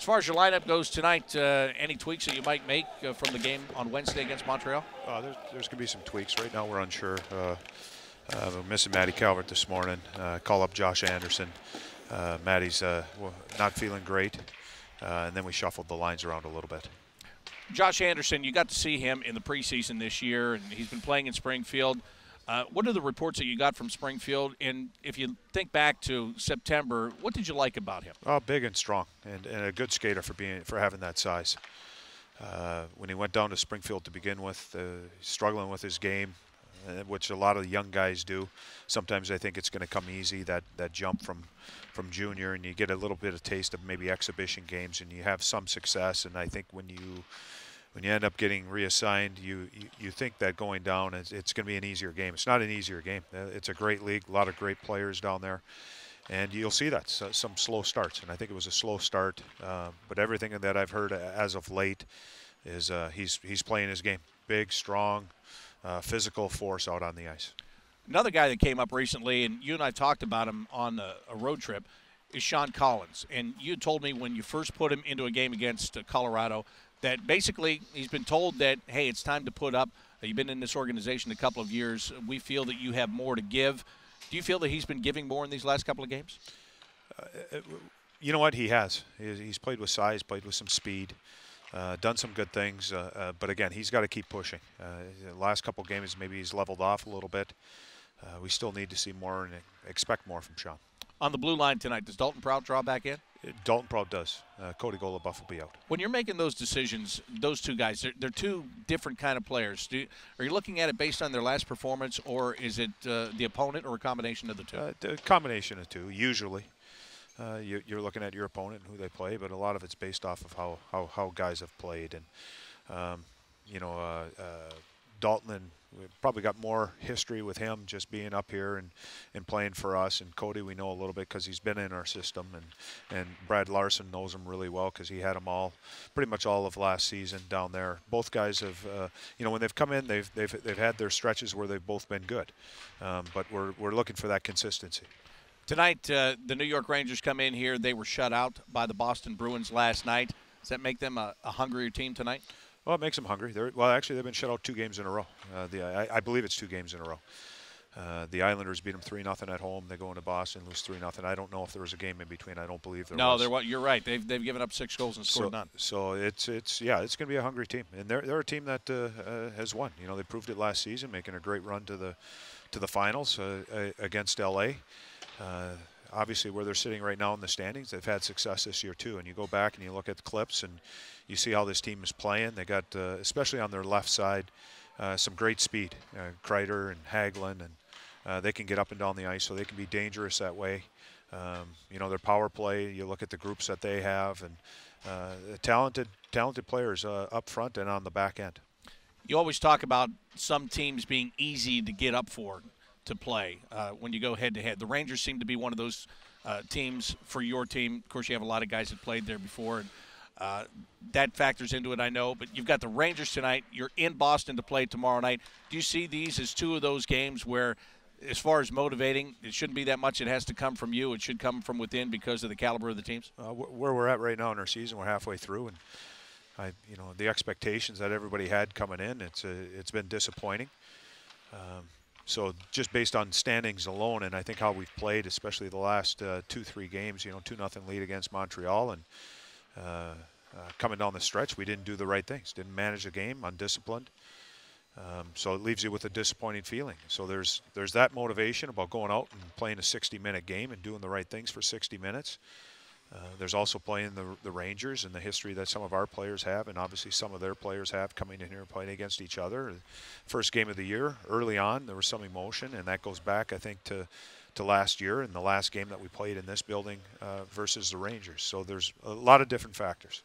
far as your lineup goes tonight, any tweaks that you might make from the game on Wednesday against Montreal? There's going to be some tweaks. Right now we're unsure. We're missing Matty Calvert this morning. Call up Josh Anderson. Matty's not feeling great. And then we shuffled the lines around a little bit. Josh Anderson, you got to see him in the preseason this year, and he's been playing in Springfield. What are the reports that you got from Springfield? And if you think back to September, what did you like about him? Oh, big and strong, and a good skater for having that size. When he went down to Springfield to begin with, struggling with his game, which a lot of the young guys do. Sometimes I think it's going to come easy, that jump from junior, and you get a little bit of taste of maybe exhibition games, and you have some success. And I think when you end up getting reassigned, you think that going down, it's going to be an easier game. It's not an easier game. It's a great league, a lot of great players down there. And you'll see that, some slow starts. And I think it was a slow start. But everything that I've heard as of late is he's playing his game. Big, strong, physical force out on the ice. Another guy that came up recently, and you and I talked about him on a road trip, is Sean Collins. And you told me when you first put him into a game against Colorado that basically he's been told that, hey, it's time to put up. You've been in this organization a couple of years. We feel that you have more to give. Do you feel that he's been giving more in these last couple of games? You know what? He has. He's played with size, played with some speed, done some good things. But, again, he's got to keep pushing. The last couple of games, maybe he's leveled off a little bit. We still need to see more and expect more from Sean. On the blue line tonight, does Dalton Prout draw back in? Dalton Prout does. Cody Golobuff will be out. When you're making those decisions, those two guys, they're two different kind of players. Are you looking at it based on their last performance, or is it the opponent, or a combination of the two? A combination of two, usually. You're looking at your opponent and who they play, but a lot of it's based off of how guys have played. And, Dalton, and we've probably got more history with him just being up here and playing for us. And Cody, we know a little bit because he's been in our system. And Brad Larson knows him really well because he had them pretty much all of last season down there. Both guys have, when they've come in, they've had their stretches where they've both been good. But we're looking for that consistency. Tonight, the New York Rangers come in here. They were shut out by the Boston Bruins last night. Does that make them a hungrier team tonight? Well, it makes them hungry. Actually, they've been shut out 2 games in a row. I believe it's 2 games in a row. The Islanders beat them 3-0 at home. They go into Boston, lose 3-0. I don't know if there was a game in between. I don't believe there was. No, you're right. They've given up 6 goals and scored none. So it's going to be a hungry team, and they're a team that has won. They proved it last season, making a great run to the finals against LA. Obviously, where they're sitting right now in the standings, they've had success this year too. And you go back and you look at the clips and you see how this team is playing. They got, especially on their left side, some great speed. Kreider and Hagelin, and they can get up and down the ice, so they can be dangerous that way. Their power play, you look at the groups that they have, and talented players up front and on the back end. You always talk about some teams being easy to get up for, to play when you go head-to-head. The Rangers seem to be one of those teams for your team. Of course, you have a lot of guys that played there before, and that factors into it, I know. But you've got the Rangers tonight. You're in Boston to play tomorrow night. Do you see these as 2 of those games where, as far as motivating, it shouldn't be that much? It has to come from you. It should come from within because of the caliber of the teams? Where we're at right now in our season, we're halfway through, and the expectations that everybody had coming in, it's been disappointing. So just based on standings alone, and I think how we've played, especially the last 2-3 games, 2-0 lead against Montreal, and coming down the stretch, we didn't do the right things, didn't manage the game, undisciplined. So it leaves you with a disappointing feeling. So there's that motivation about going out and playing a 60-minute game and doing the right things for 60 minutes. There's also playing the Rangers and the history that some of our players have, and obviously some of their players have, coming in here and playing against each other. First game of the year, early on, there was some emotion, and that goes back, I think, to last year and the last game that we played in this building versus the Rangers. So there's a lot of different factors.